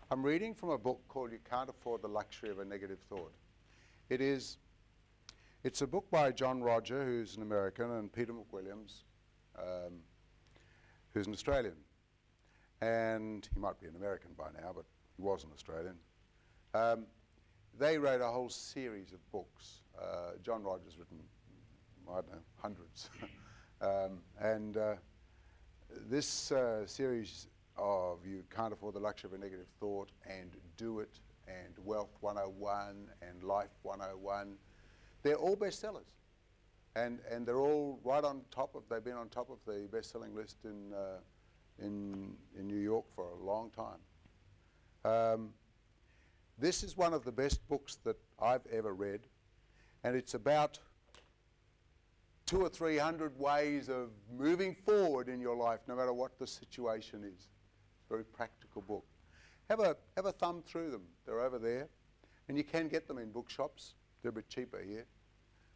I'm reading from a book called You Can't Afford the Luxury of a Negative Thought. It's a book by John Roger, who's an American, and Peter McWilliams, who's an Australian. And he might be an American by now, but he was an Australian. They wrote a whole series of books. John Roger's written, I don't know, hundreds. This series of You Can't Afford the Luxury of a Negative Thought and Do It and Wealth 101 and Life 101, they're all bestsellers. And they're all right on top of, they've been on top of the best-selling list in New York for a long time. This is one of the best books that I've ever read, and it's about 200 or 300 ways of moving forward in your life, no matter what the situation is. Very practical book. Have a thumb through them. They're over there, and you can get them in bookshops. They're a bit cheaper here,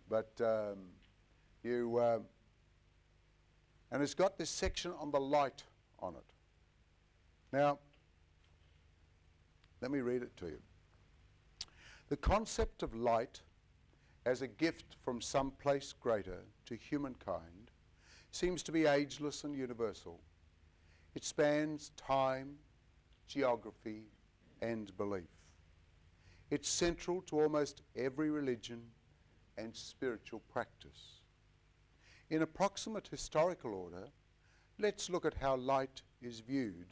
but and it's got this section on the light on it. Now, let me read it to you. The concept of light as a gift from some place greater to humankind seems to be ageless and universal. It spans time, geography, and belief. It's central to almost every religion and spiritual practice. In approximate historical order, let's look at how light is viewed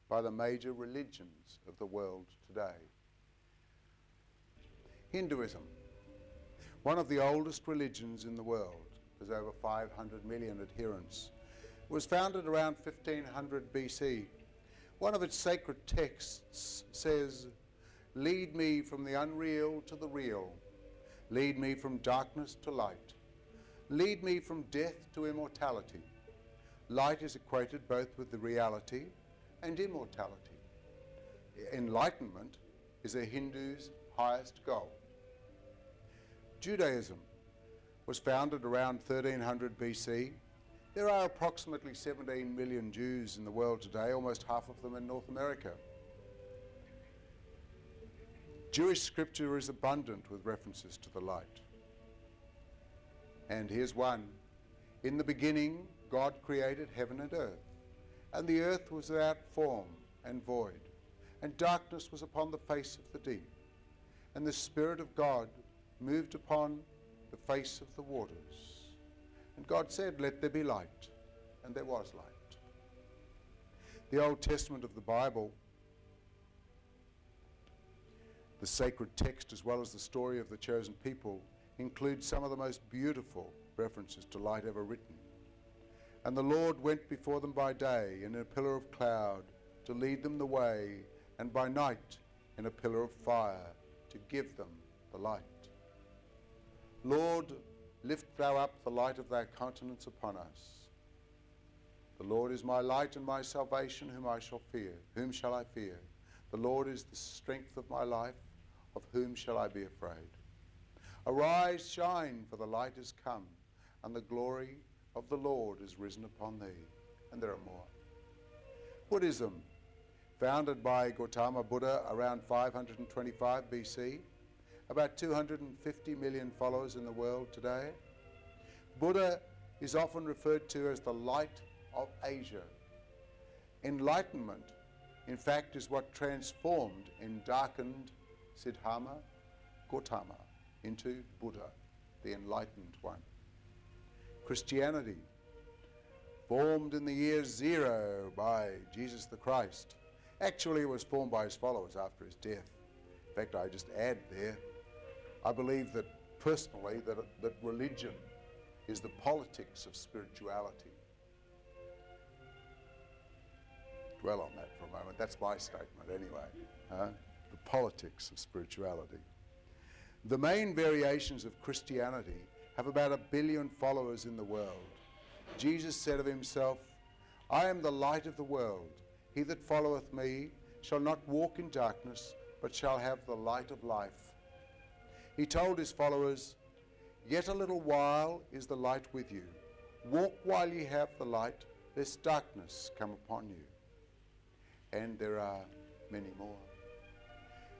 by the major religions of the world today. Hinduism, one of the oldest religions in the world, has over 500 million adherents. It was founded around 1500 BC. One of its sacred texts says, "Lead me from the unreal to the real. Lead me from darkness to light. Lead me from death to immortality." Light is equated both with the reality and immortality. Enlightenment is a Hindu's highest goal. Judaism was founded around 1300 BC. There are approximately 17 million Jews in the world today, almost half of them in North America. Jewish scripture is abundant with references to the light. And here's one. "In the beginning, God created heaven and earth, and the earth was without form and void, and darkness was upon the face of the deep, and the Spirit of God moved upon the face of the waters. And God said, 'Let there be light,' and there was light." The Old Testament of the Bible, the sacred text as well as the story of the chosen people, includes some of the most beautiful references to light ever written. "And the Lord went before them by day in a pillar of cloud to lead them the way, and by night in a pillar of fire to give them the light. Lord, lift thou up the light of thy countenance upon us. The Lord is my light and my salvation, whom I shall fear. Whom shall I fear? The Lord is the strength of my life. Of whom shall I be afraid? Arise, shine, for the light is come, and the glory of the Lord is risen upon thee." And there are more. Buddhism, founded by Gautama Buddha around 525 BC, about 250 million followers in the world today. Buddha is often referred to as the light of Asia. Enlightenment, in fact, is what transformed and darkened Siddhartha Gautama into Buddha, the enlightened one. Christianity, formed in the year 0 by Jesus the Christ. Actually, it was formed by his followers after his death. In fact, I just add there, I believe that personally that religion is the politics of spirituality. Dwell on that for a moment. That's my statement anyway. The politics of spirituality. The main variations of Christianity have about 1 billion followers in the world. Jesus said of himself, "I am the light of the world. He that followeth me shall not walk in darkness, but shall have the light of life." He told his followers, "Yet a little while is the light with you. Walk while ye have the light, lest darkness come upon you." And there are many more.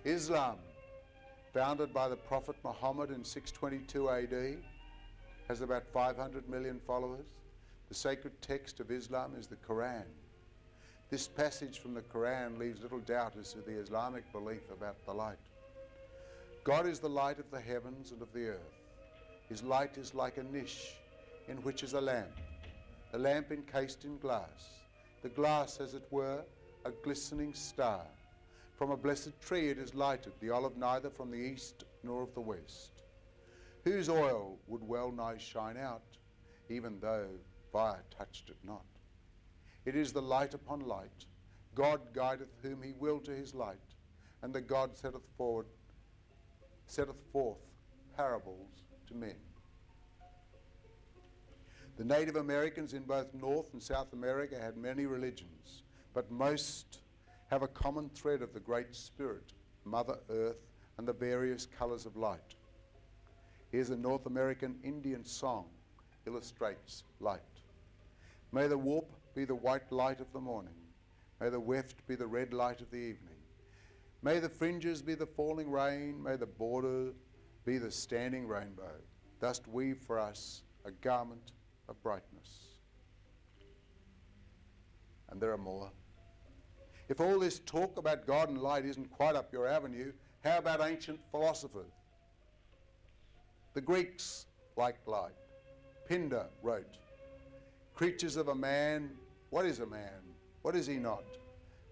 Islam, founded by the Prophet Muhammad in 622 AD, has about 500 million followers. The sacred text of Islam is the Quran. This passage from the Quran leaves little doubt as to the Islamic belief about the light. God is the light of the heavens and of the earth. His light is like a niche in which is a lamp encased in glass. The glass, as it were, a glistening star. From a blessed tree it is lighted, the olive neither from the east nor of the west, whose oil would well nigh shine out, even though fire touched it not. It is the light upon light. God guideth whom he will to his light, and the God setteth forth parables to men. The Native Americans in both North and South America had many religions, but most have a common thread of the Great Spirit, Mother Earth, and the various colors of light. Here's a North American Indian song illustrates light. May the warp be the white light of the morning. May the weft be the red light of the evening. May the fringes be the falling rain. May the border be the standing rainbow. Thus weave for us a garment of brightness. And there are more. If all this talk about God and light isn't quite up your avenue, how about ancient philosophers? The Greeks liked light. Pindar wrote, "Creatures of a man, what is a man? What is he not?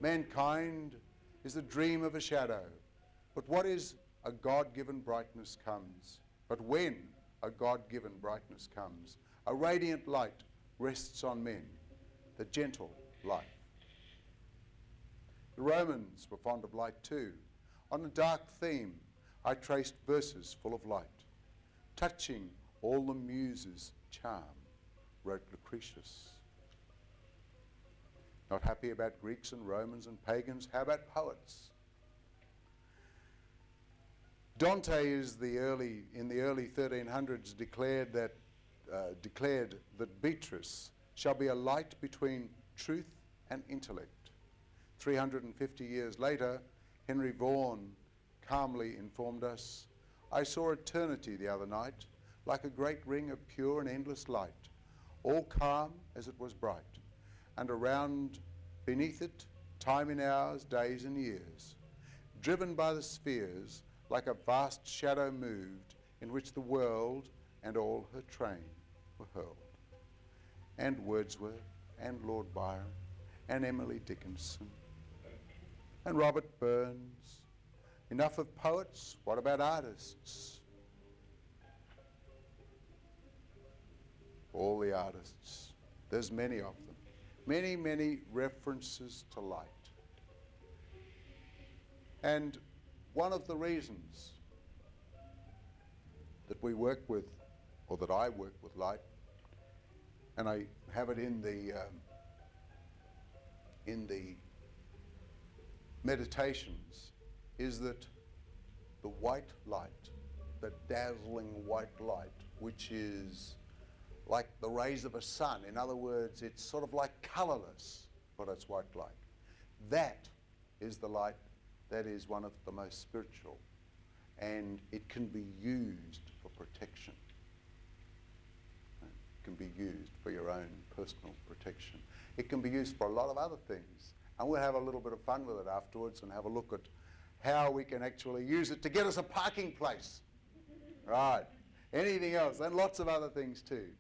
Mankind is the dream of a shadow. But what is a God-given brightness comes? But when a God-given brightness comes, a radiant light rests on men, the gentle light." The Romans were fond of light too. On a dark theme, I traced verses full of light. Touching all the muses' charm, wrote Lucretius. Not happy about Greeks and Romans and pagans, how about poets? Dante in the early 1300s declared that Beatrice shall be a light between truth and intellect. 350 years later, Henry Vaughan calmly informed us, "I saw eternity the other night, like a great ring of pure and endless light, all calm as it was bright, and around beneath it, time in hours, days and years, driven by the spheres, like a vast shadow moved, in which the world and all her train were hurled." And Wordsworth, and Lord Byron, and Emily Dickinson, and Robert Burns. Enough of poets, what about artists? All the artists, there's many of them. Many, many references to light. And one of the reasons that we work with, or that I work with light, and I have it in the meditations, is that the white light, the dazzling white light, which is like the rays of a sun. In other words, it's sort of like colorless, but it's white light. That is the light that is one of the most spiritual, and it can be used for protection. It can be used for your own personal protection. It can be used for a lot of other things, and we'll have a little bit of fun with it afterwards and have a look at how we can actually use it to get us a parking place. Right. Anything else, and lots of other things too.